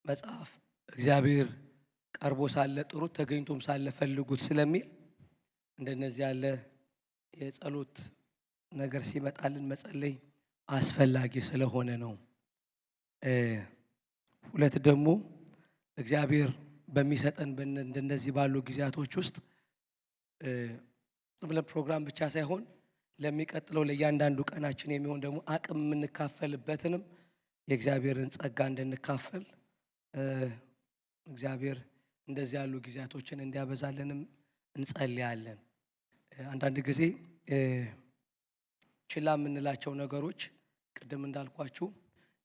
መጽሐፍ እግዚአብሔር ቀርቦ ሳለ ጥሩት ተገኝቶም ሳለ ፈልጉት ስለሚል እንደነዚህ ያለ የጸሎት ነገር ሲመጣልን መጸለይ አስፈላጊ ስለሆነ ነው። ሁለት ደግሞ እግዚአብሔር በሚሰጠን እንደነዚህ ባሉ ጊዜያቶች ውስጥ ብለን ፕሮግራም ብቻ ሳይሆን ለሚቀጥለው ለእያንዳንዱ ቀናችን የሚሆን ደግሞ አቅም የምንካፈልበትንም የእግዚአብሔርን ጸጋ እንድንካፈል እግዚአብሔር እንደዚህ ያሉ ጊዜያቶችን እንዲያበዛልንም እንጸልያለን። አንዳንድ ጊዜ ችላ የምንላቸው ነገሮች ቅድም እንዳልኳችሁ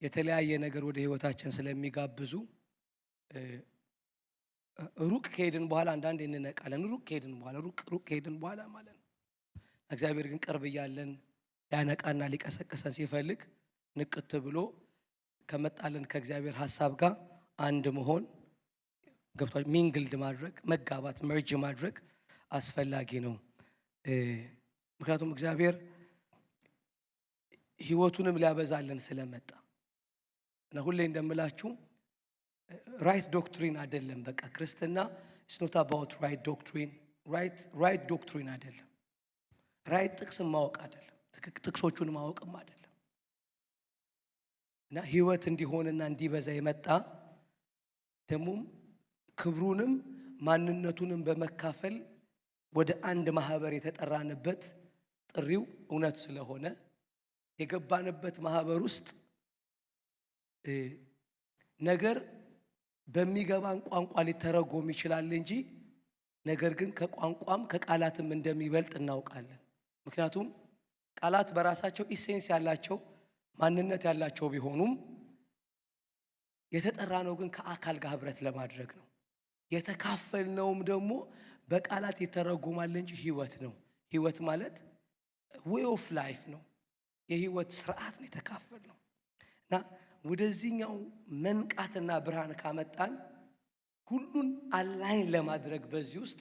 የተለያየ ነገር ወደ ህይወታችን ስለሚጋብዙ ሩቅ ከሄድን በኋላ አንዳንዴ እንነቃለን። ሩቅ ከሄድን በኋላ ማለት ነው። እግዚአብሔር ግን ቅርብ እያለን ሊያነቃና ሊቀሰቅሰን ሲፈልግ ንቅት ብሎ ከመጣለን ከእግዚአብሔር ሐሳብ ጋር አንድ መሆን ገብቷል። ሚንግልድ ማድረግ መጋባት መርጅ ማድረግ አስፈላጊ ነው። ምክንያቱም እግዚአብሔር ህይወቱንም ሊያበዛልን ስለመጣ እና ሁሌ እንደምላችሁ ራይት ዶክትሪን አይደለም። በቃ ክርስትና it's not about right doctrine right doctrine አይደለም። ራይት ጥቅስን ማወቅ አይደለም። ጥቅሶቹን ማወቅም አይደለም። እና ህይወት እንዲሆንና እንዲበዛ የመጣ ደሞም ክብሩንም ማንነቱንም በመካፈል ወደ አንድ ማህበር የተጠራንበት ጥሪው እውነት ስለሆነ የገባንበት ማህበር ውስጥ ነገር በሚገባን ቋንቋ ሊተረጎም ይችላል እንጂ ነገር ግን ከቋንቋም ከቃላትም እንደሚበልጥ እናውቃለን። ምክንያቱም ቃላት በራሳቸው ኢሴንስ ያላቸው ማንነት ያላቸው ቢሆኑም የተጠራነው ግን ከአካል ጋር ህብረት ለማድረግ ነው። የተካፈልነውም ደግሞ በቃላት ይተረጎማል እንጂ ህይወት ነው። ህይወት ማለት way of life ነው። የህይወት ስርዓት ነው የተካፈልነው። እና ወደዚህኛው መንቃትና ብርሃን ካመጣን ሁሉን አላይን ለማድረግ በዚህ ውስጥ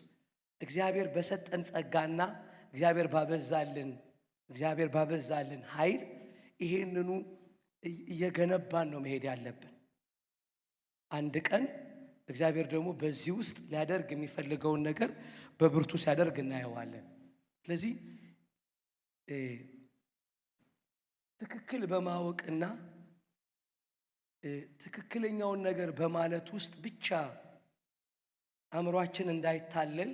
እግዚአብሔር በሰጠን ጸጋና እግዚአብሔር ባበዛልን ኃይል ይሄንኑ እየገነባን ነው መሄድ ያለብን። አንድ ቀን እግዚአብሔር ደግሞ በዚህ ውስጥ ሊያደርግ የሚፈልገውን ነገር በብርቱ ሲያደርግ እናየዋለን። ስለዚህ ትክክል በማወቅና ትክክለኛውን ነገር በማለት ውስጥ ብቻ አእምሯችን እንዳይታለል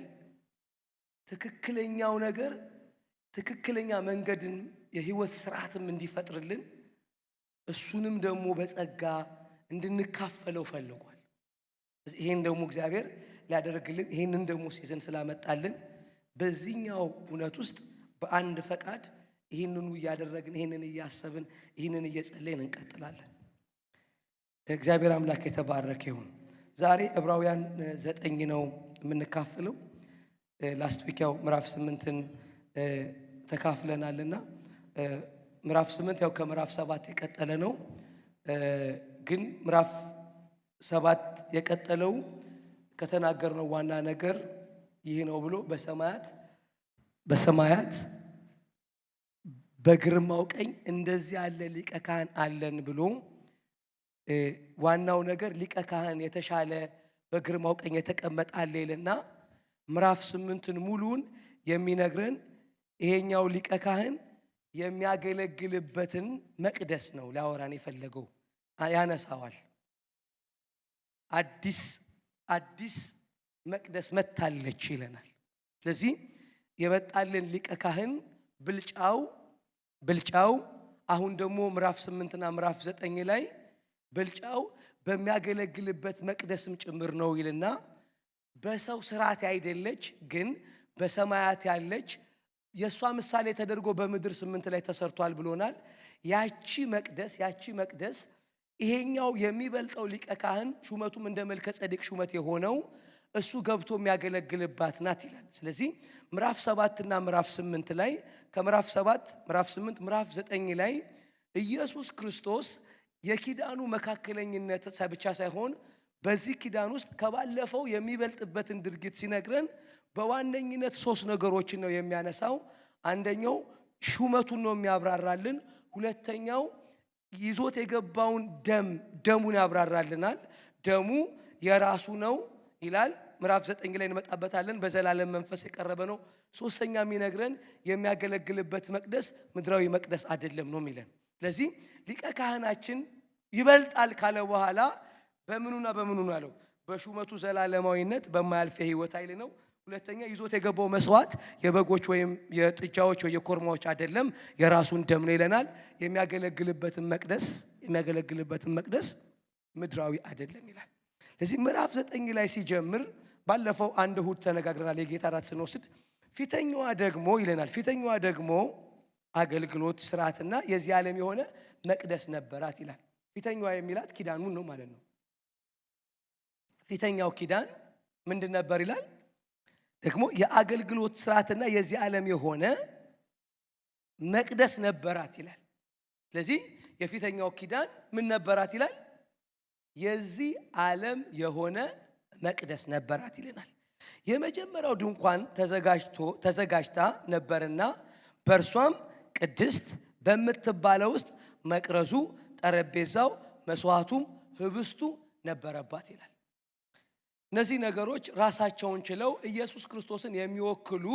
ትክክለኛው ነገር ትክክለኛ መንገድን የህይወት ስርዓትም እንዲፈጥርልን እሱንም ደግሞ በጸጋ እንድንካፈለው ፈልጓል። ይሄን ደግሞ እግዚአብሔር ሊያደርግልን ይሄንን ደግሞ ሲዘን ስላመጣልን በዚህኛው እውነት ውስጥ በአንድ ፈቃድ ይሄንኑ እያደረግን ይሄንን እያሰብን ይሄንን እየጸለይን እንቀጥላለን። እግዚአብሔር አምላክ የተባረከ ይሁን። ዛሬ ዕብራውያን 9 ነው የምንካፈለው። ላስት ዊክ ያው ምዕራፍ 8ን ተካፍለናልና ምዕራፍ 8 ያው ከምዕራፍ 7 የቀጠለ ነው። ግን ምዕራፍ 7 የቀጠለው ከተናገርነው ዋና ነገር ይህ ነው ብሎ በሰማያት በግርማው ቀኝ እንደዚህ ያለ ሊቀ ካህን አለን ብሎ ዋናው ነገር ሊቀ ካህን የተሻለ በግርማው ቀኝ የተቀመጠ አለ ይልና ምዕራፍ 8ን ሙሉን የሚነግረን ይሄኛው ሊቀ ካህን የሚያገለግልበትን መቅደስ ነው ሊያወራን የፈለገው። ያነሳዋል። አዲስ መቅደስ መታለች ይለናል። ስለዚህ የመጣልን ሊቀ ካህን ብልጫው አሁን ደግሞ ምዕራፍ 8ና ምዕራፍ 9 ላይ ብልጫው በሚያገለግልበት መቅደስም ጭምር ነው ይልና በሰው ስርዓት አይደለች ግን በሰማያት ያለች የሷ ምሳሌ ተደርጎ በምድር 8 ላይ ተሰርቷል ብሎናል። ያቺ መቅደስ ይሄኛው የሚበልጠው ሊቀ ካህን ሹመቱም እንደ መልከ ጼዴቅ ሹመት የሆነው እሱ ገብቶ የሚያገለግልባት ናት ይላል። ስለዚህ ምዕራፍ 7 እና ምዕራፍ 8 ላይ ከምዕራፍ 7 ምዕራፍ 8 ምዕራፍ 9 ላይ ኢየሱስ ክርስቶስ የኪዳኑ መካከለኝነት ብቻ ሳይሆን በዚህ ኪዳን ውስጥ ከባለፈው የሚበልጥበትን ድርጊት ሲነግረን በዋነኝነት 3 ነገሮችን ነው የሚያነሳው። አንደኛው ሹመቱን ነው የሚያብራራልን። ሁለተኛው ይዞት የገባውን ደሙን ያብራራልናል። ደሙ የራሱ ነው ይላል። ምዕራፍ 9 ላይ እንመጣበታለን። በዘላለም መንፈስ የቀረበ ነው። ሶስተኛ የሚነግረን የሚያገለግልበት መቅደስ ምድራዊ መቅደስ አይደለም ነው የሚለን። ስለዚህ ሊቀ ካህናችን ይበልጣል ካለ በኋላ በምኑና በምኑ ነው ያለው? በሹመቱ ዘላለማዊነት በማያልፍ የሕይወት ኃይል ነው። ሁለተኛ ይዞት የገባው መስዋዕት የበጎች ወይም የጥጃዎች ወይ የኮርማዎች አይደለም፣ የራሱን ደም ነው ይለናል። የሚያገለግልበትን መቅደስ ምድራዊ አይደለም ይላል። ስለዚህ ምዕራፍ 9 ላይ ሲጀምር ባለፈው አንድ እሁድ ተነጋግረናል። የጌታ እራት ስንወስድ ፊተኛዋ ደግሞ ይለናል። ፊተኛዋ ደግሞ አገልግሎት ስርዓትና የዚህ ዓለም የሆነ መቅደስ ነበራት ይላል። ፊተኛዋ የሚላት ኪዳኑን ነው ማለት ነው። ፊተኛው ኪዳን ምንድን ነበር ይላል? ደግሞ የአገልግሎት ስርዓትና የዚህ ዓለም የሆነ መቅደስ ነበራት ይላል። ስለዚህ የፊተኛው ኪዳን ምን ነበራት ይላል? የዚህ ዓለም የሆነ መቅደስ ነበራት ይለናል። የመጀመሪያው ድንኳን ተዘጋጅታ ነበርና በእርሷም ቅድስት በምትባለው ውስጥ መቅረዙ፣ ጠረጴዛው፣ መስዋዕቱም፣ ህብስቱ ነበረባት ይላል። እነዚህ ነገሮች ራሳቸውን ችለው ኢየሱስ ክርስቶስን የሚወክሉ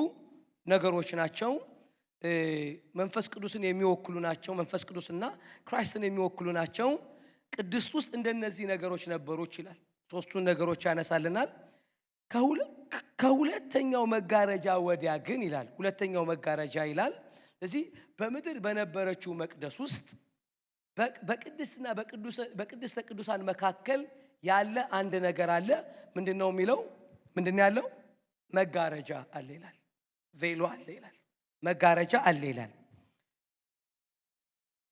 ነገሮች ናቸው። መንፈስ ቅዱስን የሚወክሉ ናቸው። መንፈስ ቅዱስና ክራይስትን የሚወክሉ ናቸው። ቅድስት ውስጥ እንደነዚህ ነገሮች ነበሩ ይላል። ሶስቱን ነገሮች ያነሳልናል። ከሁለተኛው መጋረጃ ወዲያ ግን ይላል። ሁለተኛው መጋረጃ ይላል። ስለዚህ በምድር በነበረችው መቅደስ ውስጥ በቅድስትና በቅድስተ ቅዱሳን መካከል ያለ አንድ ነገር አለ። ምንድነው የሚለው? ምንድነው ያለው? መጋረጃ አለ ይላል። ቬሎ አለ ይላል። መጋረጃ አለ ይላል።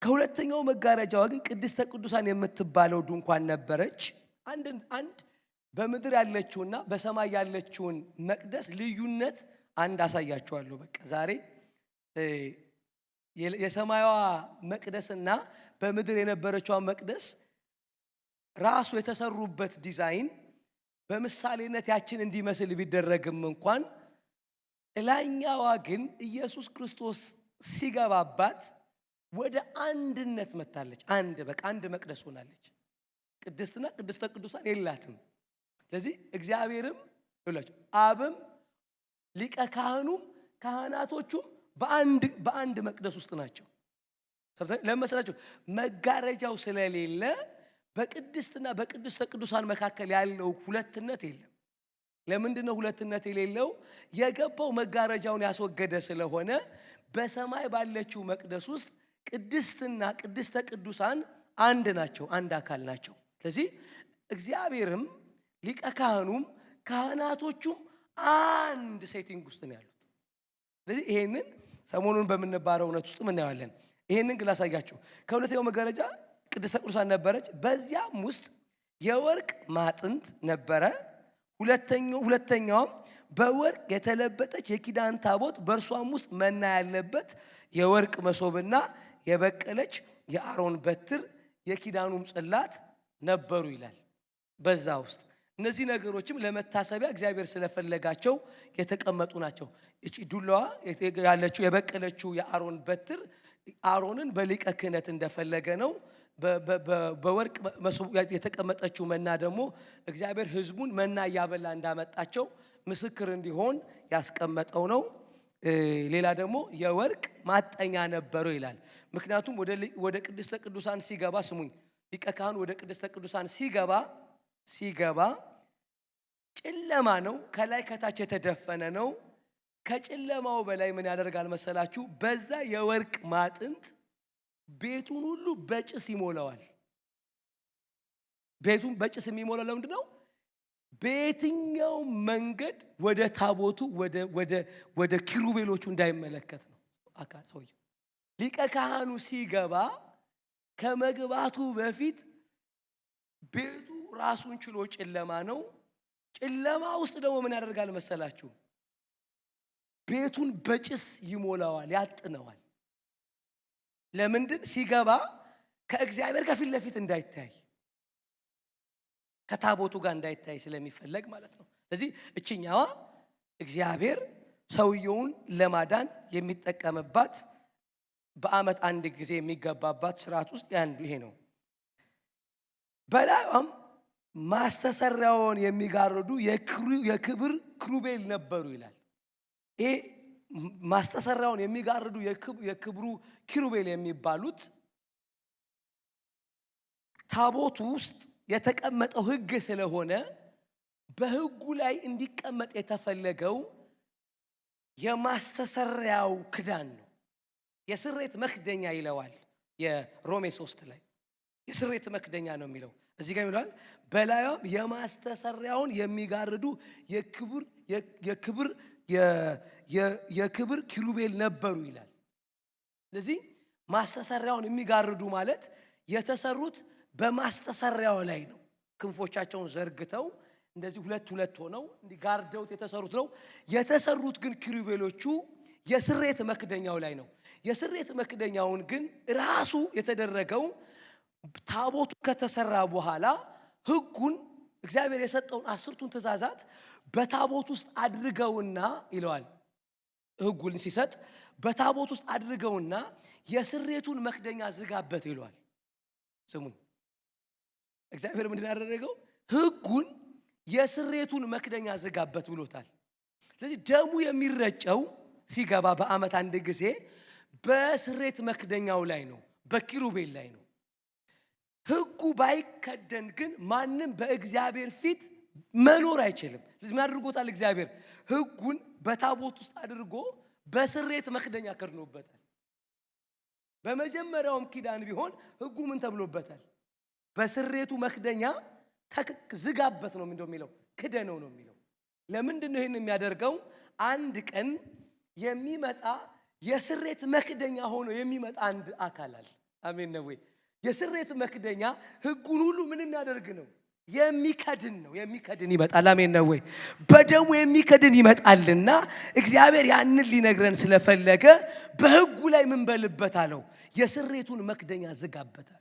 ከሁለተኛው መጋረጃ ግን ቅድስተ ቅዱሳን የምትባለው ድንኳን ነበረች። አንድ በምድር ያለችውና በሰማይ ያለችውን መቅደስ ልዩነት አንድ አሳያችኋለሁ። በቃ ዛሬ የሰማያዋ መቅደስና በምድር የነበረችው መቅደስ ራሱ የተሰሩበት ዲዛይን በምሳሌነት ያችን እንዲመስል ቢደረግም እንኳን እላኛዋ ግን ኢየሱስ ክርስቶስ ሲገባባት ወደ አንድነት መጣለች። አንድ መቅደስ ሆናለች። ቅድስትና ቅድስተ ቅዱሳን የላትም። ስለዚህ እግዚአብሔርም ይላችሁ አብም ሊቀ ካህኑም ካህናቶቹም በአንድ መቅደስ ውስጥ ናቸው። ለምሳሌ መጋረጃው ስለሌለ በቅድስትና በቅድስተ ቅዱሳን መካከል ያለው ሁለትነት የለም። ለምንድነው ሁለትነት የሌለው? የገባው መጋረጃውን ያስወገደ ስለሆነ በሰማይ ባለችው መቅደስ ውስጥ ቅድስትና ቅድስተ ቅዱሳን አንድ ናቸው፣ አንድ አካል ናቸው። ስለዚህ እግዚአብሔርም ሊቀ ካህኑም ካህናቶቹም አንድ ሴቲንግ ውስጥ ነው ያሉት። ስለዚህ ይሄንን ሰሞኑን በመነባረው እውነት ውስጥ ምን ያያለን? ይሄንን ግን ላሳያችሁ። ከሁለተኛው መጋረጃ ቅድስተ ቅዱሳን ነበረች። በዚያም ውስጥ የወርቅ ማጥንት ነበረ። ሁለተኛውም በወርቅ የተለበጠች የኪዳን ታቦት፣ በእርሷም ውስጥ መና ያለበት የወርቅ መሶብና የበቀለች የአሮን በትር የኪዳኑም ጽላት ነበሩ ይላል። በዛ ውስጥ እነዚህ ነገሮችም ለመታሰቢያ እግዚአብሔር ስለፈለጋቸው የተቀመጡ ናቸው። እቺ ዱላዋ ያለችው የበቀለችው የአሮን በትር አሮንን በሊቀ ክህነት እንደፈለገ ነው። በወርቅ መሶብ የተቀመጠችው መና ደግሞ እግዚአብሔር ሕዝቡን መና እያበላ እንዳመጣቸው ምስክር እንዲሆን ያስቀመጠው ነው። ሌላ ደግሞ የወርቅ ማጠኛ ነበረው ይላል። ምክንያቱም ወደ ቅድስተ ቅዱሳን ሲገባ ስሙኝ፣ ሊቀ ካህኑ ወደ ቅድስተ ቅዱሳን ሲገባ ጨለማ ነው። ከላይ ከታች የተደፈነ ነው። ከጨለማው በላይ ምን ያደርጋል መሰላችሁ? በዛ የወርቅ ማጥንት ቤቱን ሁሉ በጭስ ይሞላዋል። ቤቱን በጭስ የሚሞላው ለምንድን ነው? በየትኛው መንገድ ወደ ታቦቱ ወደ ኪሩቤሎቹ እንዳይመለከት ነው። አካል ሰውየው ሊቀ ካህኑ ሲገባ ከመግባቱ በፊት ቤቱ ራሱን ችሎ ጨለማ ነው። ጨለማ ውስጥ ደግሞ ምን ያደርጋል መሰላችሁ? ቤቱን በጭስ ይሞላዋል፣ ያጥነዋል። ለምንድን? ሲገባ ከእግዚአብሔር ጋር ፊት ለፊት እንዳይታይ፣ ከታቦቱ ጋር እንዳይታይ ስለሚፈለግ ማለት ነው። ስለዚህ እችኛዋ እግዚአብሔር ሰውየውን ለማዳን የሚጠቀምባት በዓመት አንድ ጊዜ የሚገባባት ስርዓት ውስጥ አንዱ ይሄ ነው። በላዩም ማስተሰሪያውን የሚጋርዱ የክብር ክሩቤል ነበሩ ይላል። ይሄ ማስተሰሪያውን የሚጋርዱ የክብሩ ኪሩቤል የሚባሉት ታቦቱ ውስጥ የተቀመጠው ሕግ ስለሆነ በሕጉ ላይ እንዲቀመጥ የተፈለገው የማስተሰሪያው ክዳን ነው። የስሬት መክደኛ ይለዋል የሮሜ 3 ላይ የስሬት መክደኛ ነው የሚለው። እዚህ ጋር ይላል በላዩም የማስተሰሪያውን የሚጋርዱ የክብር ኪሩቤል ነበሩ ይላል። ስለዚህ ማስተሰሪያውን የሚጋርዱ ማለት የተሰሩት በማስተሰሪያው ላይ ነው። ክንፎቻቸውን ዘርግተው እንደዚህ ሁለት ሆነው እንዲጋርደውት የተሰሩት ነው። የተሰሩት ግን ኪሩቤሎቹ የስሬት መክደኛው ላይ ነው። የስሬት መክደኛውን ግን ራሱ የተደረገው ታቦቱ ከተሰራ በኋላ ሕጉን እግዚአብሔር የሰጠውን 10ቱን ትእዛዛት በታቦት ውስጥ አድርገውና ይለዋል። ሕጉን ሲሰጥ በታቦት ውስጥ አድርገውና የስሬቱን መክደኛ ዝጋበት ይለዋል። ስሙኝ፣ እግዚአብሔር ምንድን ያደረገው? ሕጉን የስሬቱን መክደኛ ዝጋበት ብሎታል። ስለዚህ ደሙ የሚረጨው ሲገባ በዓመት አንድ ጊዜ በስሬት መክደኛው ላይ ነው፣ በኪሩቤል ላይ ነው። ሕጉ ባይከደን ግን ማንም በእግዚአብሔር ፊት መኖር አይችልም። ስለዚህ ምን አድርጎታል? እግዚአብሔር ሕጉን በታቦት ውስጥ አድርጎ በስሬት መክደኛ ከድኖበታል። በመጀመሪያውም ኪዳን ቢሆን ሕጉ ምን ተብሎበታል? በስሬቱ መክደኛ ዝጋበት ነው እንደሚለው፣ ክደነው ነው የሚለው። ለምንድን ነው ይሄን የሚያደርገው? አንድ ቀን የሚመጣ የስሬት መክደኛ ሆኖ የሚመጣ አንድ አካል አለ። አሜን ነው ወይ? የስሬት መክደኛ ሕጉን ሁሉ ምን የሚያደርግ ነው? የሚከድን ነው። የሚከድን ይመጣል። አሜን ነው ወይ? በደሙ የሚከድን ይመጣልና እግዚአብሔር ያንን ሊነግረን ስለፈለገ በሕጉ ላይ ምን በልበት አለው? የስሬቱን መክደኛ ዝጋበት አለው።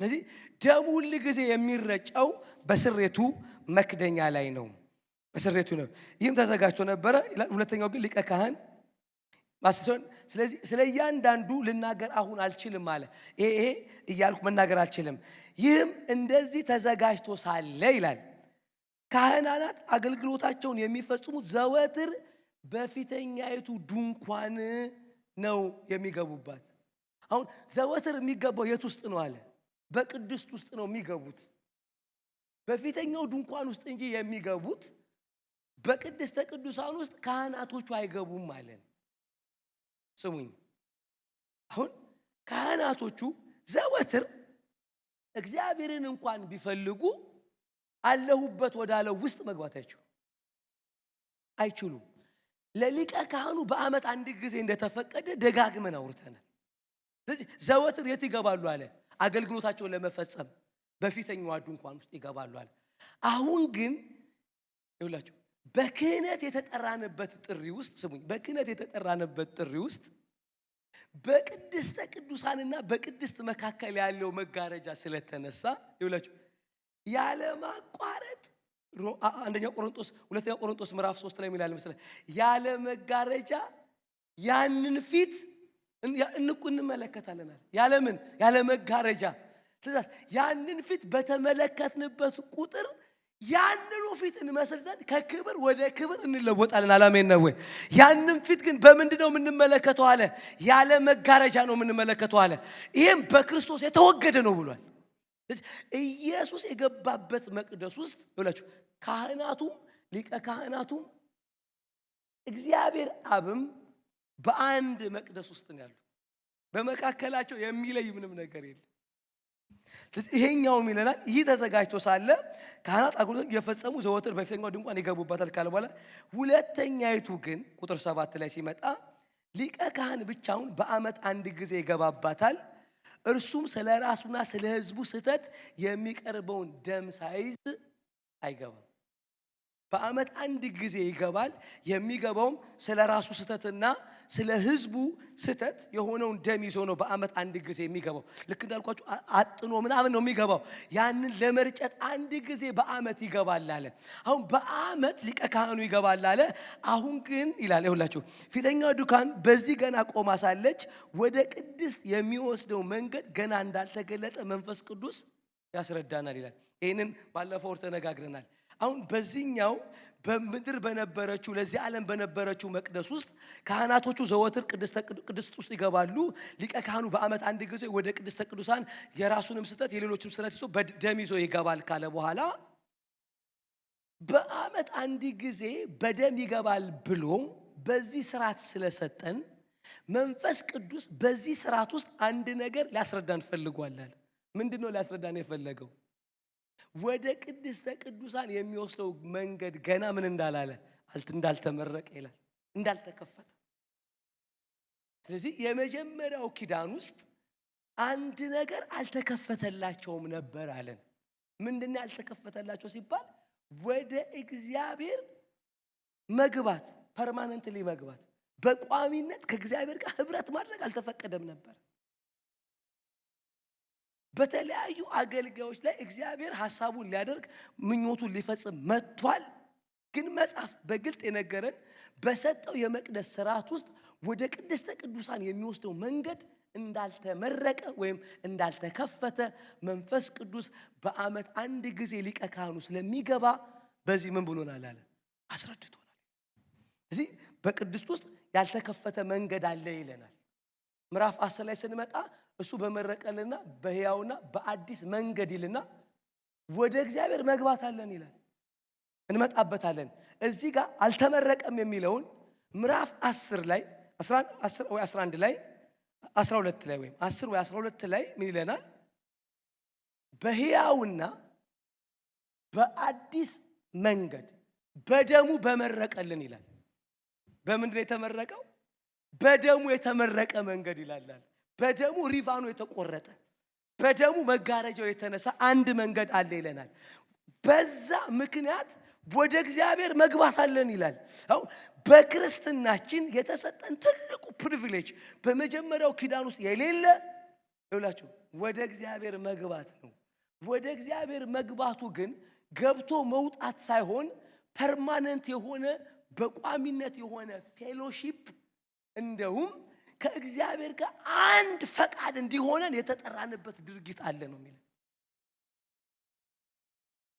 ስለዚህ ደሙ ሁሉ ጊዜ የሚረጨው በስሬቱ መክደኛ ላይ ነው። በስሬቱ ነው። ይህም ተዘጋጅቶ ነበረ ይላል። ሁለተኛው ግን ሊቀ ካህን ማስተሰን። ስለዚህ ስለ እያንዳንዱ ልናገር አሁን አልችልም አለ። ይሄ እያልኩ መናገር አልችልም። ይህም እንደዚህ ተዘጋጅቶ ሳለ ይላል ካህናት አገልግሎታቸውን የሚፈጽሙት ዘወትር በፊተኛይቱ ድንኳን ነው የሚገቡባት። አሁን ዘወትር የሚገባው የት ውስጥ ነው አለ? በቅድስት ውስጥ ነው የሚገቡት። በፊተኛው ድንኳን ውስጥ እንጂ የሚገቡት በቅድስተ ቅዱሳን ውስጥ ካህናቶቹ አይገቡም ማለት። ስሙኝ፣ አሁን ካህናቶቹ ዘወትር እግዚአብሔርን እንኳን ቢፈልጉ አለሁበት ወዳለው ውስጥ መግባት አይችሉም። ለሊቀ ካህኑ በዓመት አንድ ጊዜ እንደተፈቀደ ደጋግመን አውርተናል። ስለዚህ ዘወትር የት ይገባሉ አለ? አገልግሎታቸውን ለመፈጸም በፊተኛው ድንኳን ውስጥ ይገባሉ አለ። አሁን ግን ይኸውላችሁ በክህነት የተጠራንበት ጥሪ ውስጥ ስሙኝ፣ በክህነት የተጠራንበት ጥሪ ውስጥ በቅድስተ ቅዱሳንና በቅድስት መካከል ያለው መጋረጃ ስለተነሳ ይኸውላችሁ ያለ ማቋረጥ ሁለተኛ ቆሮንቶስ ምዕራፍ 3 ላይ ይላል መሰለኝ ያለ መጋረጃ ያንን ፊት እንመለከታለን። ያለ መጋረጃ ስለዚህ ያንን ፊት በተመለከትንበት ቁጥር ያንኑ ፊት እንመስል ዘንድ ከክብር ወደ ክብር እንለወጣለን። አሜን ነው ወይ? ያንን ፊት ግን በምንድነው የምንመለከተው አለ? ያለ መጋረጃ ነው የምንመለከተው አለ። ይሄም በክርስቶስ የተወገደ ነው ብሏል። ኢየሱስ የገባበት መቅደስ ውስጥ ይላችሁ ካህናቱም ሊቀ ካህናቱም እግዚአብሔር አብም በአንድ መቅደስ ውስጥ ነው ያሉት። በመካከላቸው የሚለይ ምንም ነገር የለም። ይሄኛውም ይለናል ይህ ተዘጋጅቶ ሳለ ካህናት አገልግሎት የፈጸሙ ዘወትር በፊተኛው ድንኳን ይገቡባታል ካለ በኋላ ሁለተኛይቱ ግን ቁጥር 7 ላይ ሲመጣ ሊቀ ካህን ብቻውን በዓመት አንድ ጊዜ ይገባባታል። እርሱም ስለ ራሱና ስለ ሕዝቡ ስህተት የሚቀርበውን ደም ሳይዝ አይገባም። በዓመት አንድ ጊዜ ይገባል። የሚገባውም ስለ ራሱ ስህተትና ስለ ሕዝቡ ስህተት የሆነውን ደም ይዞ ነው በዓመት አንድ ጊዜ የሚገባው። ልክ እንዳልኳችሁ አጥኖ ምናምን ነው የሚገባው። ያንን ለመርጨት አንድ ጊዜ በዓመት ይገባል አለ። አሁን በዓመት ሊቀ ካህኑ ይገባል አለ። አሁን ግን ይላል ይሁላችሁ ፊተኛው ድንኳን በዚህ ገና ቆማ ሳለች ወደ ቅድስት የሚወስደው መንገድ ገና እንዳልተገለጠ መንፈስ ቅዱስ ያስረዳናል ይላል። ይህንን ባለፈው ተነጋግረናል። አሁን በዚህኛው በምድር በነበረችው ለዚህ ዓለም በነበረችው መቅደስ ውስጥ ካህናቶቹ ዘወትር ቅድስት ውስጥ ይገባሉ። ሊቀ ካህኑ በዓመት አንድ ጊዜ ወደ ቅድስተ ቅዱሳን የራሱንም ስህተት የሌሎችም ስህተት ይዞ በደም ይዞ ይገባል ካለ በኋላ በዓመት አንድ ጊዜ በደም ይገባል ብሎ በዚህ ስርዓት ስለሰጠን መንፈስ ቅዱስ በዚህ ስርዓት ውስጥ አንድ ነገር ሊያስረዳን ፈልጓል። ምንድነው ሊያስረዳን የፈለገው? ወደ ቅድስተ ቅዱሳን የሚወስደው መንገድ ገና ምን እንዳላለ እንዳልተመረቀ ይላል፣ እንዳልተከፈተ። ስለዚህ የመጀመሪያው ኪዳን ውስጥ አንድ ነገር አልተከፈተላቸውም ነበር አለን። ምንድነው ያልተከፈተላቸው ሲባል ወደ እግዚአብሔር መግባት፣ ፐርማነንትሊ መግባት፣ በቋሚነት ከእግዚአብሔር ጋር ህብረት ማድረግ አልተፈቀደም ነበር። በተለያዩ አገልጋዮች ላይ እግዚአብሔር ሐሳቡን ሊያደርግ ምኞቱን ሊፈጽም መጥቷል። ግን መጽሐፍ በግልጥ የነገረን በሰጠው የመቅደስ ሥርዓት ውስጥ ወደ ቅድስተ ቅዱሳን የሚወስደው መንገድ እንዳልተመረቀ ወይም እንዳልተከፈተ መንፈስ ቅዱስ በዓመት አንድ ጊዜ ሊቀ ካህኑ ስለሚገባ በዚህ ምን ብሎናል አለ አስረድቶናል። እዚህ በቅድስት ውስጥ ያልተከፈተ መንገድ አለ ይለናል። ምዕራፍ 10 ላይ ስንመጣ እሱ በመረቀልና በሕያውና በአዲስ መንገድ ይልና ወደ እግዚአብሔር መግባት አለን ይላል። እንመጣበታለን። እዚህ ጋር አልተመረቀም የሚለውን ምዕራፍ 10 ላይ 10 ወይ 11 ላይ 12 ላይ ወይም 10 ወይ 12 ላይ ምን ይለናል? በሕያውና በአዲስ መንገድ በደሙ በመረቀልን ይላል። በምንድን የተመረቀው? በደሙ የተመረቀ መንገድ ይላል። በደሙ ሪቫኑ የተቆረጠ በደሙ መጋረጃው የተነሳ አንድ መንገድ አለ ይለናል። በዛ ምክንያት ወደ እግዚአብሔር መግባት አለን ይላል። አው በክርስትናችን የተሰጠን ትልቁ ፕሪቪሌጅ በመጀመሪያው ኪዳን ውስጥ የሌለ ይላችሁ ወደ እግዚአብሔር መግባት ነው። ወደ እግዚአብሔር መግባቱ ግን ገብቶ መውጣት ሳይሆን ፐርማነንት የሆነ በቋሚነት የሆነ ፌሎሺፕ እንደውም ከእግዚአብሔር ጋር አንድ ፈቃድ እንዲሆነን የተጠራንበት ድርጊት አለ ነው የሚለው።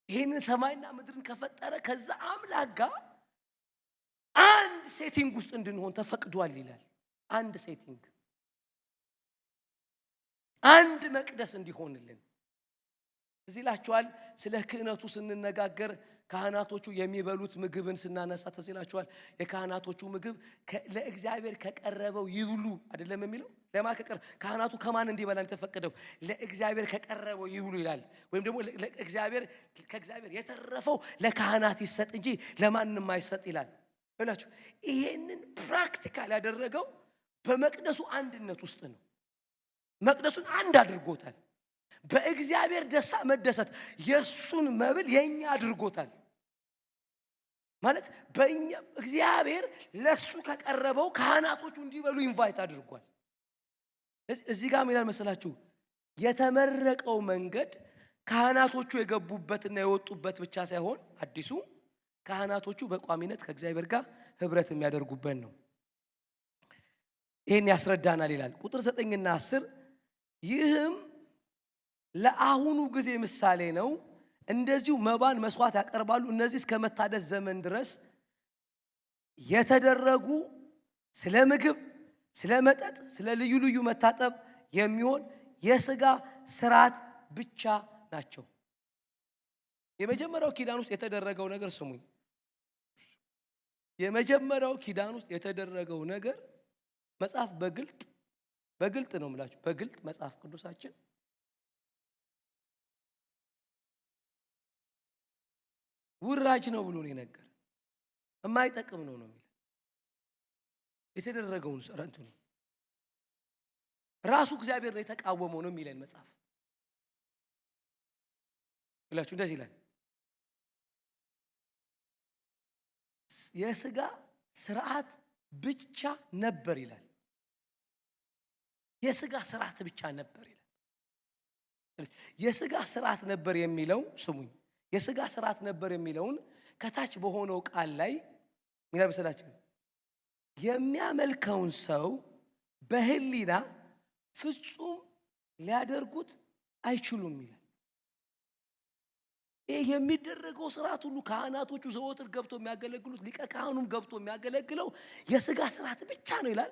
ይህንን ሰማይና ምድርን ከፈጠረ ከዛ አምላክ ጋር አንድ ሴቲንግ ውስጥ እንድንሆን ተፈቅዷል ይላል። አንድ ሴቲንግ፣ አንድ መቅደስ እንዲሆንልን እዚህ ላችኋል። ስለ ክህነቱ ስንነጋገር ካህናቶቹ የሚበሉት ምግብን ስናነሳ ተዝላችኋል። የካህናቶቹ ምግብ ለእግዚአብሔር ከቀረበው ይብሉ አይደለም የሚለው። ካህናቱ ከማን እንዲበላ የተፈቀደው? ለእግዚአብሔር ከቀረበው ይብሉ ይላል። ወይም ደግሞ ከእግዚአብሔር የተረፈው ለካህናት ይሰጥ እንጂ ለማንም አይሰጥ ይላል። እላችሁ ይሄንን ፕራክቲካል ያደረገው በመቅደሱ አንድነት ውስጥ ነው። መቅደሱን አንድ አድርጎታል። በእግዚአብሔር ደስታ መደሰት የሱን መብል የኛ አድርጎታል። ማለት በእኛ እግዚአብሔር ለሱ ከቀረበው ካህናቶቹ እንዲበሉ ኢንቫይት አድርጓል። እዚህ ጋር ምን ይላል መሰላችሁ? የተመረቀው መንገድ ካህናቶቹ የገቡበትና የወጡበት ብቻ ሳይሆን አዲሱ ካህናቶቹ በቋሚነት ከእግዚአብሔር ጋር ህብረት የሚያደርጉበት ነው። ይሄን ያስረዳናል ይላል ቁጥር 9 እና 10 ይህም ለአሁኑ ጊዜ ምሳሌ ነው። እንደዚሁ መባን መስዋዕት ያቀርባሉ። እነዚህ እስከ መታደስ ዘመን ድረስ የተደረጉ ስለ ምግብ፣ ስለ መጠጥ፣ ስለ ልዩ ልዩ መታጠብ የሚሆን የሥጋ ሥርዓት ብቻ ናቸው። የመጀመሪያው ኪዳን ውስጥ የተደረገው ነገር ስሙኝ። የመጀመሪያው ኪዳን ውስጥ የተደረገው ነገር መጽሐፍ በግልጥ ነው የምላችሁ። በግልጥ መጽሐፍ ቅዱሳችን ውራጅ ነው ብሎ ነው የነገር። የማይጠቅም ነው የሚል የተደረገውን ሰራንቱ ነው ራሱ እግዚአብሔር ነው የተቃወመው ነው የሚለን መጽሐፍ ብላችሁ እንደዚህ ይላል። የሥጋ ሥርዓት ብቻ ነበር ይላል። የሥጋ ሥርዓት ብቻ ነበር ይላል። የሥጋ ሥርዓት ነበር የሚለው ስሙኝ። የሥጋ ሥርዓት ነበር የሚለውን ከታች በሆነው ቃል ላይ ምን ያበሰላችሁ? የሚያመልከውን ሰው በህሊና ፍጹም ሊያደርጉት አይችሉም ይላል። ይሄ የሚደረገው ስርዓት ሁሉ ካህናቶቹ ዘወትር ገብቶ የሚያገለግሉት ሊቀ ካህኑም ገብቶ የሚያገለግለው የሥጋ ስርዓት ብቻ ነው ይላል።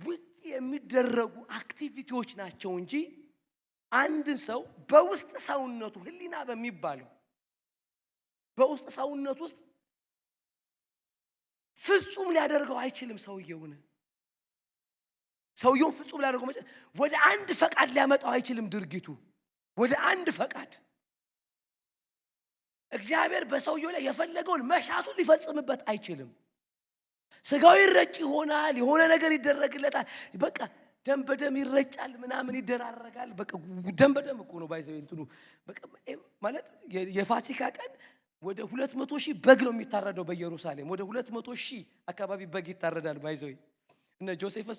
ውጭ የሚደረጉ አክቲቪቲዎች ናቸው እንጂ አንድ ሰው በውስጥ ሰውነቱ ህሊና በሚባለው በውስጥ ሰውነቱ ውስጥ ፍጹም ሊያደርገው አይችልም። ሰውየውን ፍጹም ሊያደርገው ወደ አንድ ፈቃድ ሊያመጣው አይችልም። ድርጊቱ ወደ አንድ ፈቃድ እግዚአብሔር በሰውየው ላይ የፈለገውን መሻቱን ሊፈጽምበት አይችልም። ስጋው ይረጭ ይሆናል፣ የሆነ ነገር ይደረግለታል። በቃ ደም በደም ይረጫል፣ ምናምን ይደራረጋል። በቃ ደም በደም እኮ ነው ባይዘው እንትኑ በቃ ማለት የፋሲካ ቀን ወደ 200,000 በግ ነው የሚታረደው በኢየሩሳሌም። ወደ 200,000 አካባቢ በግ ይታረዳል ባይዘው። እነ ጆሴፍስ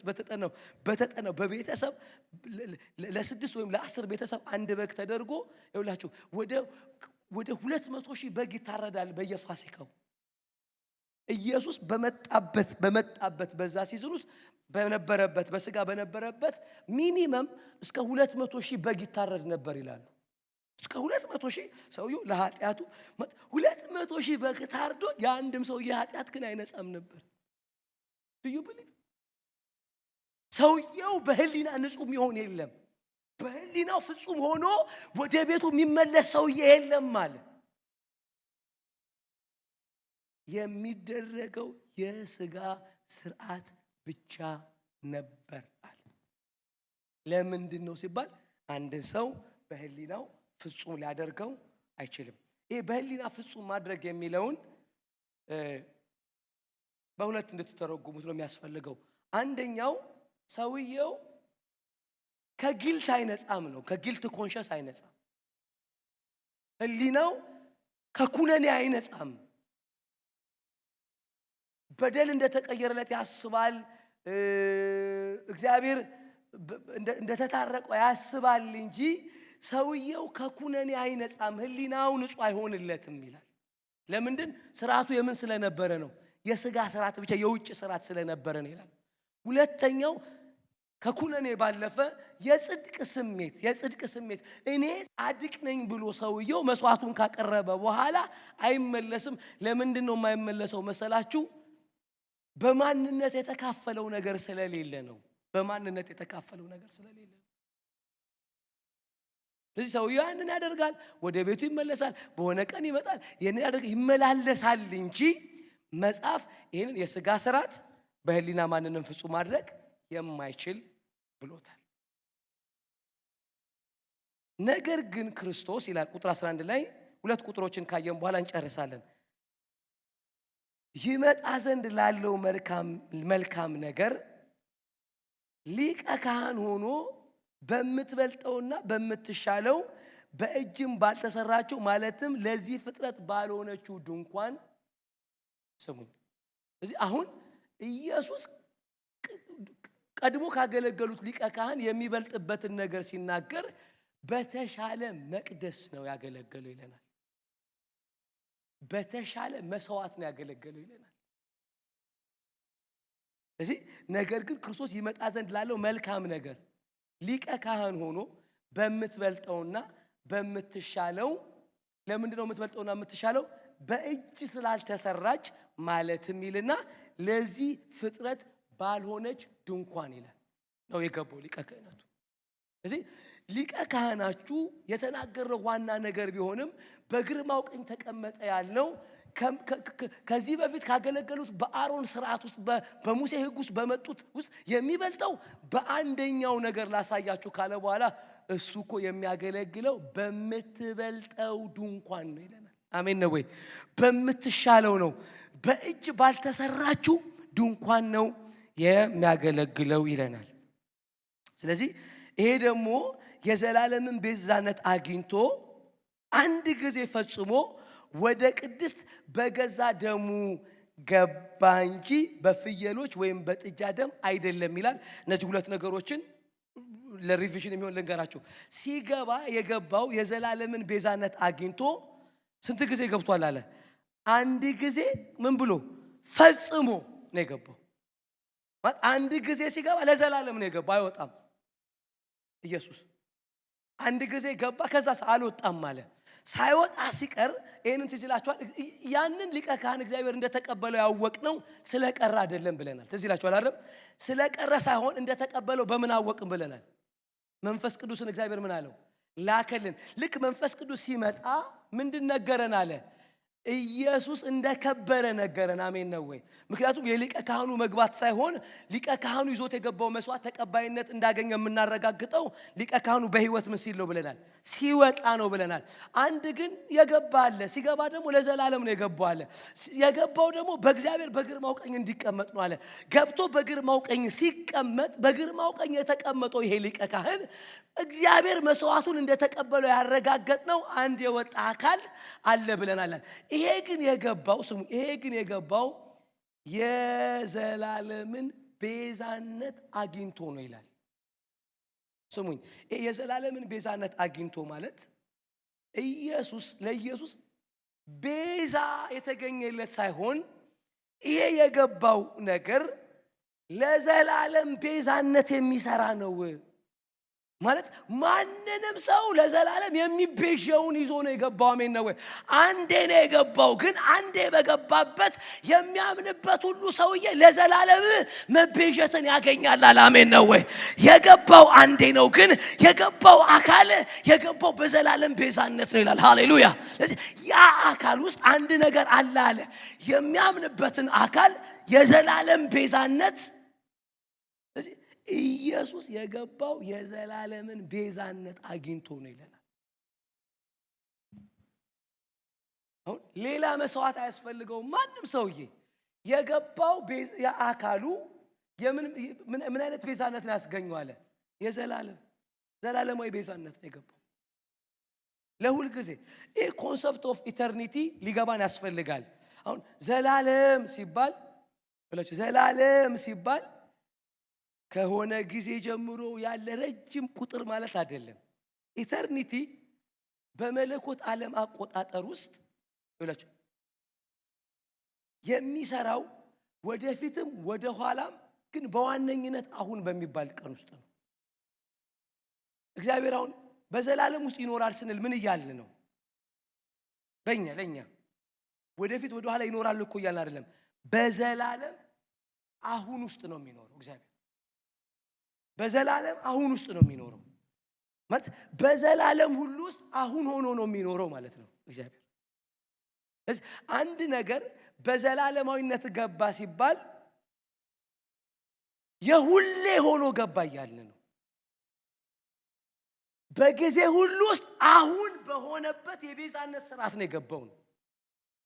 በተጠናው በቤተሰብ ለ6 ወይም ለ10 ቤተሰብ አንድ በግ ተደርጎ ይውላችሁ ወደ 200,000 በግ ይታረዳል በየፋሲካው። ኢየሱስ በመጣበት በዛ ሲዝን ውስጥ በነበረበት በስጋ በነበረበት ሚኒመም እስከ 200,000 በግ ይታረድ ነበር ይላሉ። እስከ 200,000 ሰውየው ለኃጢአቱ 200,000 በግ ታርዶ የአንድም ሰው የኃጢአት ግን አይነጻም ነበር። ሰውየው በህሊና ንጹህ የሚሆን የለም። በህሊናው ፍጹም ሆኖ ወደ ቤቱ የሚመለስ ሰውዬ የለም ማለት የሚደረገው የሥጋ ስርዓት ብቻ ነበር አለ። ለምንድን ነው ሲባል አንድ ሰው በህሊናው ፍጹም ሊያደርገው አይችልም። ይሄ በህሊና ፍጹም ማድረግ የሚለውን በሁለት እንድትተረጉሙት ነው የሚያስፈልገው። አንደኛው ሰውየው ከጊልት አይነጻም ነው። ከጊልት ኮንሸስ አይነጻም። ህሊናው ከኩነኔ አይነጻም። በደል እንደተቀየረለት ያስባል። እግዚአብሔር እንደተታረቀው ያስባል እንጂ ሰውየው ከኩነኔ አይነጻም። ህሊናው ንጹህ አይሆንለትም ይላል። ለምንድን? ስርዓቱ የምን ስለነበረ ነው? የሥጋ ስርዓት ብቻ የውጭ ስርዓት ስለነበረ ነው ይላል። ሁለተኛው ከኩነኔ ባለፈ የጽድቅ ስሜት እኔ ጻድቅ ነኝ ብሎ ሰውየው መስዋዕቱን ካቀረበ በኋላ አይመለስም። ለምንድን ነው የማይመለሰው መሰላችሁ? በማንነት የተካፈለው ነገር ስለሌለ ነው። በማንነት የተካፈለው ነገር ስለሌለ ነው። ስለዚህ ሰውየው ያንን ያደርጋል፣ ወደ ቤቱ ይመለሳል፣ በሆነ ቀን ይመጣል፣ ያንን ያደርጋል፣ ይመላለሳል እንጂ መጽሐፍ ይሄንን የሥጋ ስርዓት በህሊና ማንንም ፍጹም ማድረግ የማይችል ብሎታል። ነገር ግን ክርስቶስ ይላል ቁጥር 11 ላይ ሁለት ቁጥሮችን ካየን በኋላ እንጨርሳለን። ይመጣ ዘንድ ላለው መልካም ነገር ሊቀ ካህን ሆኖ በምትበልጠውና በምትሻለው በእጅም ባልተሰራችው ማለትም ለዚህ ፍጥረት ባልሆነችው ድንኳን ስሙኝ። ስለዚህ አሁን ኢየሱስ ቀድሞ ካገለገሉት ሊቀ ካህን የሚበልጥበትን ነገር ሲናገር በተሻለ መቅደስ ነው ያገለገለው ይለናል። በተሻለ መስዋዕት ነው ያገለገለው ይለናል። ስለዚህ ነገር ግን ክርስቶስ ይመጣ ዘንድ ላለው መልካም ነገር ሊቀ ካህን ሆኖ በምትበልጠውና በምትሻለው ለምንድን ነው የምትበልጠውና የምትሻለው? በእጅ ስላልተሰራች ማለትም ይልና ለዚህ ፍጥረት ባልሆነች ድንኳን ይላል ነው የገባው ሊቀ ካህናቱ። ስለዚህ ሊቀ ካህናችሁ የተናገረው ዋና ነገር ቢሆንም በግርማው ቀኝ ተቀመጠ ያለው ከዚህ በፊት ካገለገሉት በአሮን ስርዓት ውስጥ በሙሴ ሕግ ውስጥ በመጡት ውስጥ የሚበልጠው በአንደኛው ነገር ላሳያችሁ ካለ በኋላ እሱ እኮ የሚያገለግለው በምትበልጠው ድንኳን ነው ይለናል። አሜን ነው ወይ? በምትሻለው ነው፣ በእጅ ባልተሰራችው ድንኳን ነው የሚያገለግለው ይለናል። ስለዚህ ይሄ ደግሞ የዘላለምን ቤዛነት አግኝቶ አንድ ጊዜ ፈጽሞ ወደ ቅድስት በገዛ ደሙ ገባ እንጂ በፍየሎች ወይም በጥጃ ደም አይደለም ይላል። እነዚህ ሁለት ነገሮችን ለሪቪዥን የሚሆን ልንገራችሁ። ሲገባ የገባው የዘላለምን ቤዛነት አግኝቶ ስንት ጊዜ ገብቷል አለ? አንድ ጊዜ ምን ብሎ ፈጽሞ ነው የገባው። አንድ ጊዜ ሲገባ ለዘላለም ነው የገባው፣ አይወጣም። ኢየሱስ አንድ ጊዜ ገባ፣ ከዛስ አልወጣም አለ። ሳይወጣ ሲቀር ይሄንን ትዝ ይላችኋል። ያንን ሊቀ ካህን እግዚአብሔር እንደተቀበለው ያወቅነው ስለቀረ አይደለም ብለናል። ትዝ ይላችኋል አይደል? ስለቀረ ሳይሆን እንደተቀበለው በምን አወቅን ብለናል? መንፈስ ቅዱስን እግዚአብሔር ምን አለው? ላከልን። ልክ መንፈስ ቅዱስ ሲመጣ ምንድን ነገረን አለ? ኢየሱስ እንደከበረ ነገረን። አሜን ነው ወይ? ምክንያቱም የሊቀ ካህኑ መግባት ሳይሆን ሊቀ ካህኑ ይዞት የገባው መስዋዕት ተቀባይነት እንዳገኘ የምናረጋግጠው ሊቀ ካህኑ በህይወት ምን ሲል ነው ብለናል? ሲወጣ ነው ብለናል። አንድ ግን የገባ አለ። ሲገባ ደግሞ ለዘላለም ነው የገባው አለ። የገባው ደግሞ በእግዚአብሔር በግርማው ቀኝ እንዲቀመጥ ነው አለ። ገብቶ በግርማው ቀኝ ሲቀመጥ፣ በግርማው ቀኝ የተቀመጠው ይሄ ሊቀ ካህን እግዚአብሔር መስዋዕቱን እንደተቀበለው ያረጋገጥነው አንድ የወጣ አካል አለ ብለናል። ይሄ ግን የገባው ስሙ፣ ይሄ ግን የገባው የዘላለምን ቤዛነት አግኝቶ ነው ይላል። ስሙኝ፣ የዘላለምን ቤዛነት አግኝቶ ማለት ለኢየሱስ ቤዛ የተገኘለት ሳይሆን ይሄ የገባው ነገር ለዘላለም ቤዛነት የሚሰራ ነው ማለት ማንንም ሰው ለዘላለም የሚቤዠውን ይዞ ነው የገባው። አሜን ነው ወይ? አንዴ ነው የገባው። ግን አንዴ በገባበት የሚያምንበት ሁሉ ሰውዬ ለዘላለም መቤዠትን ያገኛል። አሜን ነው ወይ? የገባው አንዴ ነው። ግን የገባው አካል የገባው በዘላለም ቤዛነት ነው ይላል። ሃሌሉያ። ስለዚህ ያ አካል ውስጥ አንድ ነገር አለ። የሚያምንበትን አካል የዘላለም ቤዛነት። ስለዚህ ኢየሱስ የገባው የዘላለምን ቤዛነት አግኝቶ ነው ይለናል። አሁን ሌላ መስዋዕት አያስፈልገውም። ማንም ሰውዬ የገባው አካሉ ምን አይነት ቤዛነት ነው ያስገኘው አለ? ዘላለማዊ ቤዛነት ነው የገባው ለሁል ጊዜ። ይሄ ኮንሰፕት ኦፍ ኢተርኒቲ ሊገባን ያስፈልጋል። አሁን ዘላለም ሲባል ከሆነ ጊዜ ጀምሮ ያለ ረጅም ቁጥር ማለት አይደለም። ኢተርኒቲ በመለኮት ዓለም አቆጣጠር ውስጥ የሚሰራው ወደፊትም ወደ ኋላም ግን በዋነኝነት አሁን በሚባል ቀን ውስጥ ነው። እግዚአብሔር አሁን በዘላለም ውስጥ ይኖራል ስንል ምን እያልን ነው? ለኛ ወደፊት ወደ ኋላ ይኖራል እኮ እያልን አይደለም። በዘላለም አሁን ውስጥ ነው የሚኖረው እግዚአብሔር። በዘላለም አሁን ውስጥ ነው የሚኖረው ማለት በዘላለም ሁሉ ውስጥ አሁን ሆኖ ነው የሚኖረው ማለት ነው እግዚአብሔር። ስለዚህ አንድ ነገር በዘላለማዊነት ገባ ሲባል የሁሌ ሆኖ ገባ እያልን ነው። በጊዜ ሁሉ ውስጥ አሁን በሆነበት የቤዛነት ስርዓት ነው የገባው ነው።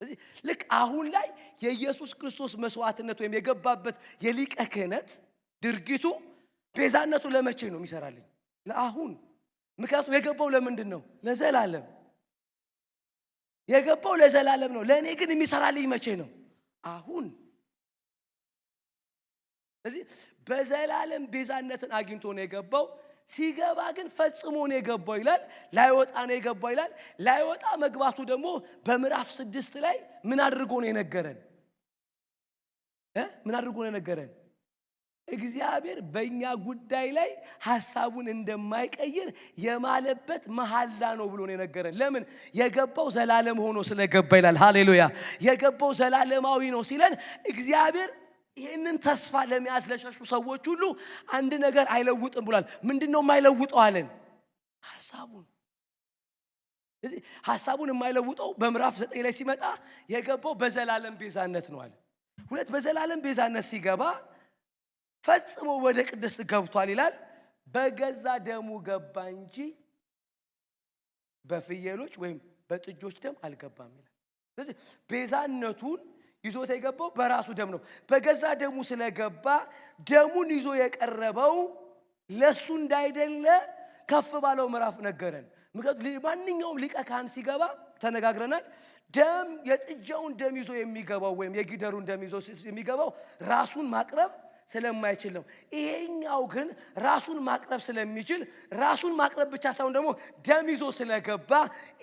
ስለዚህ ልክ አሁን ላይ የኢየሱስ ክርስቶስ መስዋዕትነት ወይም የገባበት የሊቀ ክህነት ድርጊቱ ቤዛነቱ ለመቼ ነው የሚሰራልኝ? ለአሁን። ምክንያቱም የገባው ለምንድን ነው? ለዘላለም። የገባው ለዘላለም ነው። ለእኔ ግን የሚሰራልኝ መቼ ነው? አሁን። ስለዚህ በዘላለም ቤዛነትን አግኝቶ ነው የገባው። ሲገባ ግን ፈጽሞ ነው የገባው ይላል። ላይወጣ ነው የገባው ይላል። ላይወጣ መግባቱ ደግሞ በምዕራፍ 6 ላይ ምን አድርጎ ነው የነገረን? ምን አድርጎ ነው የነገረን? እግዚአብሔር በእኛ ጉዳይ ላይ ሐሳቡን እንደማይቀይር የማለበት መሐላ ነው ብሎ ነው የነገረን። ለምን? የገባው ዘላለም ሆኖ ስለገባ ይላል። ሃሌሉያ። የገባው ዘላለማዊ ነው ሲለን እግዚአብሔር ይሄንን ተስፋ ለመያዝ ለሸሹ ሰዎች ሁሉ አንድ ነገር አይለውጥም ብሏል። ምንድነው የማይለውጠው አለን? ሐሳቡን። ስለዚህ ሐሳቡን የማይለውጠው በምዕራፍ 9 ላይ ሲመጣ የገባው በዘላለም ቤዛነት ነው አለ። ሁለት በዘላለም ቤዛነት ሲገባ ፈጽሞ ወደ ቅድስት ገብቷል ይላል። በገዛ ደሙ ገባ እንጂ በፍየሎች ወይም በጥጆች ደም አልገባም ይላል። ስለዚህ ቤዛነቱን ይዞት የገባው በራሱ ደም ነው። በገዛ ደሙ ስለገባ ደሙን ይዞ የቀረበው ለሱ እንዳይደለ ከፍ ባለው ምዕራፍ ነገረን። ምክንያቱም ማንኛውም ሊቀ ካህን ሲገባ ተነጋግረናል። ደም የጥጃውን ደም ይዞ የሚገባው ወይም የጊደሩን ደም ይዞ የሚገባው ራሱን ማቅረብ ስለማይችል ነው። ይሄኛው ግን ራሱን ማቅረብ ስለሚችል ራሱን ማቅረብ ብቻ ሳይሆን ደግሞ ደም ይዞ ስለገባ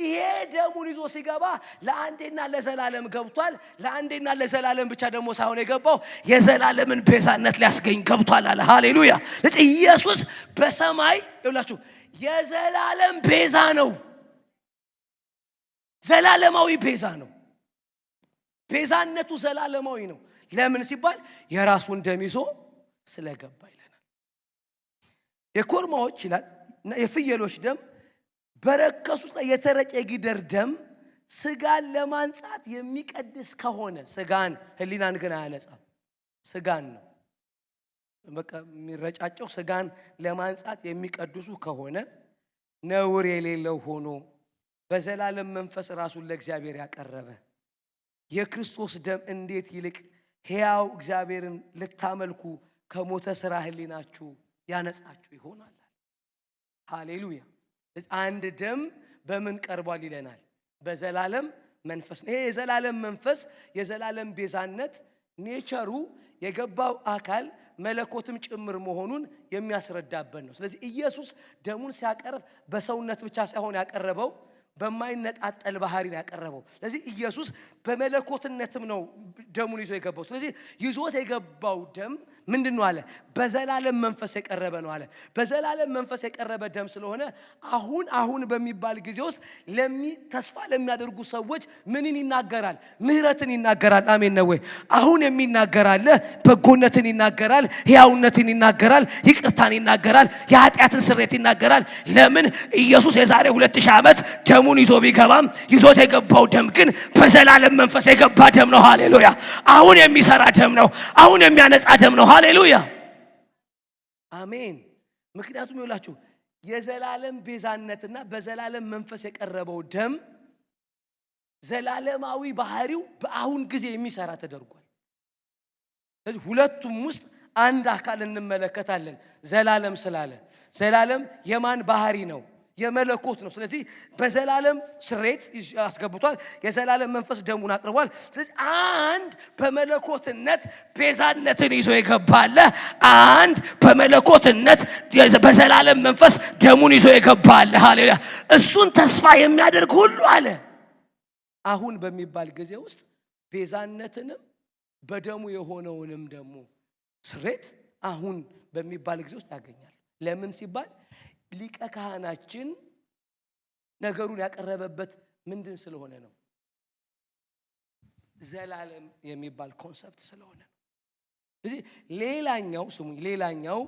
ይሄ ደሙን ይዞ ሲገባ ለአንዴና ለዘላለም ገብቷል። ለአንዴና ለዘላለም ብቻ ደግሞ ሳይሆን የገባው የዘላለምን ቤዛነት ሊያስገኝ ገብቷል አለ። ሃሌሉያ። ኢየሱስ በሰማይ ይላችሁ የዘላለም ቤዛ ነው። ዘላለማዊ ቤዛ ነው። ቤዛነቱ ዘላለማዊ ነው። ለምን ሲባል የራሱን ደም ይዞ ስለገባ ይለናል። የኮርማዎች ይላል የፍየሎች ደም በረከሱት ላይ የተረጨ ጊደር ደም ስጋን ለማንጻት የሚቀድስ ከሆነ ስጋን ህሊናን ግን አያነጻም። ስጋን ነው በቃ የሚረጫቸው ስጋን ለማንጻት የሚቀድሱ ከሆነ ነውር የሌለው ሆኖ በዘላለም መንፈስ ራሱን ለእግዚአብሔር ያቀረበ የክርስቶስ ደም እንዴት ይልቅ ሕያው እግዚአብሔርን ልታመልኩ ከሞተ ሥራ ህሊናችሁ ያነጻችሁ ይሆናል። ሃሌሉያ። አንድ ደም በምን ቀርቧል ይለናል? በዘላለም መንፈስ። ይሄ የዘላለም መንፈስ የዘላለም ቤዛነት ኔቸሩ የገባው አካል መለኮትም ጭምር መሆኑን የሚያስረዳበት ነው። ስለዚህ ኢየሱስ ደሙን ሲያቀርብ በሰውነት ብቻ ሳይሆን ያቀረበው በማይነጣጠል ባህሪ ነው ያቀረበው። ስለዚህ ኢየሱስ በመለኮትነትም ነው ደሙን ይዞ የገባው። ስለዚህ ይዞት የገባው ደም ምንድነው አለ? በዘላለም መንፈስ የቀረበ ነው አለ። በዘላለም መንፈስ የቀረበ ደም ስለሆነ አሁን በሚባል ጊዜ ውስጥ ተስፋ ለሚያደርጉ ሰዎች ምንን ይናገራል? ምህረትን ይናገራል። አሜን ነው ወይ? አሁን የሚናገራል በጎነትን ይናገራል፣ ሕያውነትን ይናገራል፣ ይቅርታን ይናገራል፣ የኃጢአትን ስርየት ይናገራል። ለምን? ኢየሱስ የዛሬ 2000 ዓመት ደሙን ይዞ ቢገባም ይዞት የገባው ደም ግን በዘላለም መንፈስ የገባ ደም ነው። ሃሌሉያ። አሁን የሚሰራ ደም ነው። አሁን የሚያነጻ ደም ነው። ሃሌሉያ አሜን። ምክንያቱም ይውላችሁ የዘላለም ቤዛነትና በዘላለም መንፈስ የቀረበው ደም ዘላለማዊ ባህሪው በአሁን ጊዜ የሚሰራ ተደርጓል። ስለዚህ ሁለቱም ውስጥ አንድ አካል እንመለከታለን። ዘላለም ስላለ ዘላለም የማን ባህሪ ነው? የመለኮት ነው። ስለዚህ በዘላለም ስሬት አስገብቷል። የዘላለም መንፈስ ደሙን አቅርቧል። ስለዚህ አንድ በመለኮትነት ቤዛነትን ይዞ የገባለ፣ አንድ በመለኮትነት በዘላለም መንፈስ ደሙን ይዞ የገባለ። ሃሌሉያ። እሱን ተስፋ የሚያደርግ ሁሉ አለ አሁን በሚባል ጊዜ ውስጥ ቤዛነትንም በደሙ የሆነውንም ደግሞ ስሬት አሁን በሚባል ጊዜ ውስጥ ያገኛል። ለምን ሲባል ሊቀ ካህናችን ነገሩን ያቀረበበት ምንድን ስለሆነ ነው? ዘላለም የሚባል ኮንሰፕት ስለሆነ ነው። ስለዚህ ሌላኛው ስሙኝ፣ ሌላኛው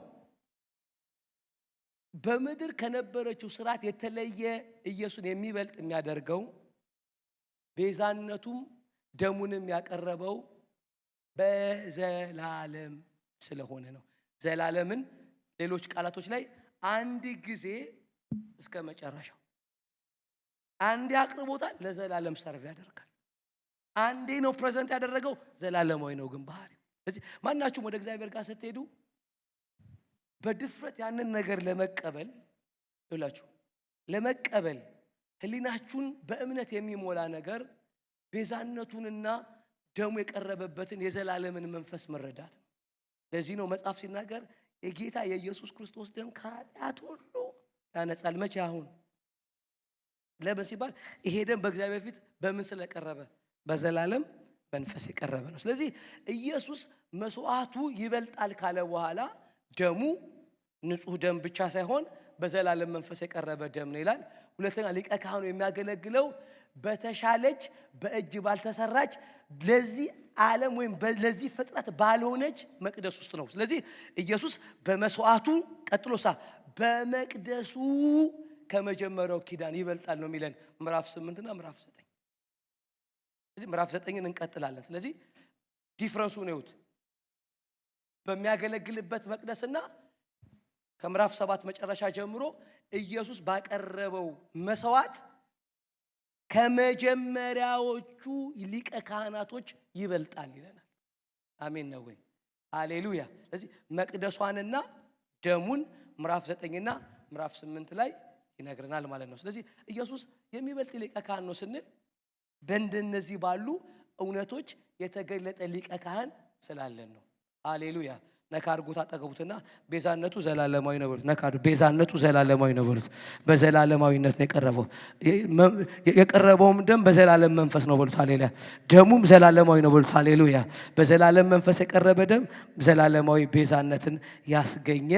በምድር ከነበረችው ስርዓት የተለየ ኢየሱስን የሚበልጥ የሚያደርገው ቤዛነቱም ደሙንም ያቀረበው በዘላለም ስለሆነ ነው። ዘላለምን ሌሎች ቃላቶች ላይ አንድ ጊዜ እስከ መጨረሻው አንዴ አቅርቦታል፣ ለዘላለም ሰርቭ ያደርጋል። አንዴ ነው ፕሬዘንት ያደረገው፣ ዘላለማዊ ነው ግን ባህሪው። ስለዚህ ማናችሁም ወደ እግዚአብሔር ጋር ስትሄዱ በድፍረት ያንን ነገር ለመቀበል ይላችሁ ለመቀበል ህሊናችሁን በእምነት የሚሞላ ነገር ቤዛነቱንና ደሙ የቀረበበትን የዘላለምን መንፈስ መረዳት ነው። ለዚህ ነው መጽሐፍ ሲናገር የጌታ የኢየሱስ ክርስቶስ ደም ከኃጢአት ሁሉ ያነጻል። መቼ? አሁን። ለምን ሲባል ይሄ ደም በእግዚአብሔር ፊት በምን ስለቀረበ? በዘላለም መንፈስ የቀረበ ነው። ስለዚህ ኢየሱስ መስዋዕቱ ይበልጣል ካለ በኋላ ደሙ ንጹህ ደም ብቻ ሳይሆን በዘላለም መንፈስ የቀረበ ደም ነው ይላል። ሁለተኛ ሊቀ ካህኑ የሚያገለግለው በተሻለች በእጅ ባልተሰራች ለዚህ ዓለም ወይም ለዚህ ፍጥረት ባልሆነች መቅደስ ውስጥ ነው። ስለዚህ ኢየሱስ በመስዋዕቱ ቀጥሎሳ በመቅደሱ ከመጀመሪያው ኪዳን ይበልጣል ነው የሚለን ምዕራፍ 8 እና ምዕራፍ 9። ስለዚህ ምዕራፍ 9ን እንቀጥላለን። ስለዚህ ዲፍረንሱ ነው በሚያገለግልበት መቅደስና ከምዕራፍ 7 መጨረሻ ጀምሮ ኢየሱስ ባቀረበው መስዋዕት ከመጀመሪያዎቹ ሊቀ ካህናቶች ይበልጣል ይለናል። አሜን ነው ወይ? ሃሌሉያ። ስለዚህ መቅደሷንና ደሙን ምዕራፍ 9 እና ምዕራፍ 8 ላይ ይነግረናል ማለት ነው። ስለዚህ ኢየሱስ የሚበልጥ ሊቀ ካህን ነው ስንል በእንደነዚህ ባሉ እውነቶች የተገለጠ ሊቀ ካህን ስላለን ነው። ሃሌሉያ። ነካርጉት አጠገቡትና ቤዛነቱ ዘላለማዊ ነው በሉት። ነካዱ ቤዛነቱ ዘላለማዊ ነው በሉት። በዘላለማዊነት ነው የቀረበው። የቀረበውም ደም በዘላለም መንፈስ ነው በሉት። ሃሌሉያ። ደሙም ዘላለማዊ ነው በሉት። ሃሌሉያ። በዘላለም መንፈስ የቀረበ ደም ዘላለማዊ ቤዛነትን ያስገኘ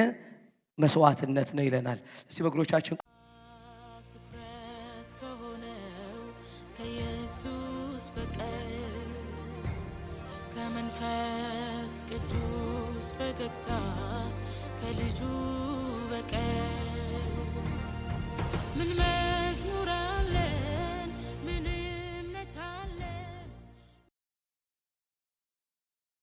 መስዋዕትነት ነው ይለናል። እስቲ በእግሮቻችን ትኩረት ከሆነው ከኢየሱስ በቀር ከመንፈስ ቅዱስ ፈገግታ ከልጁ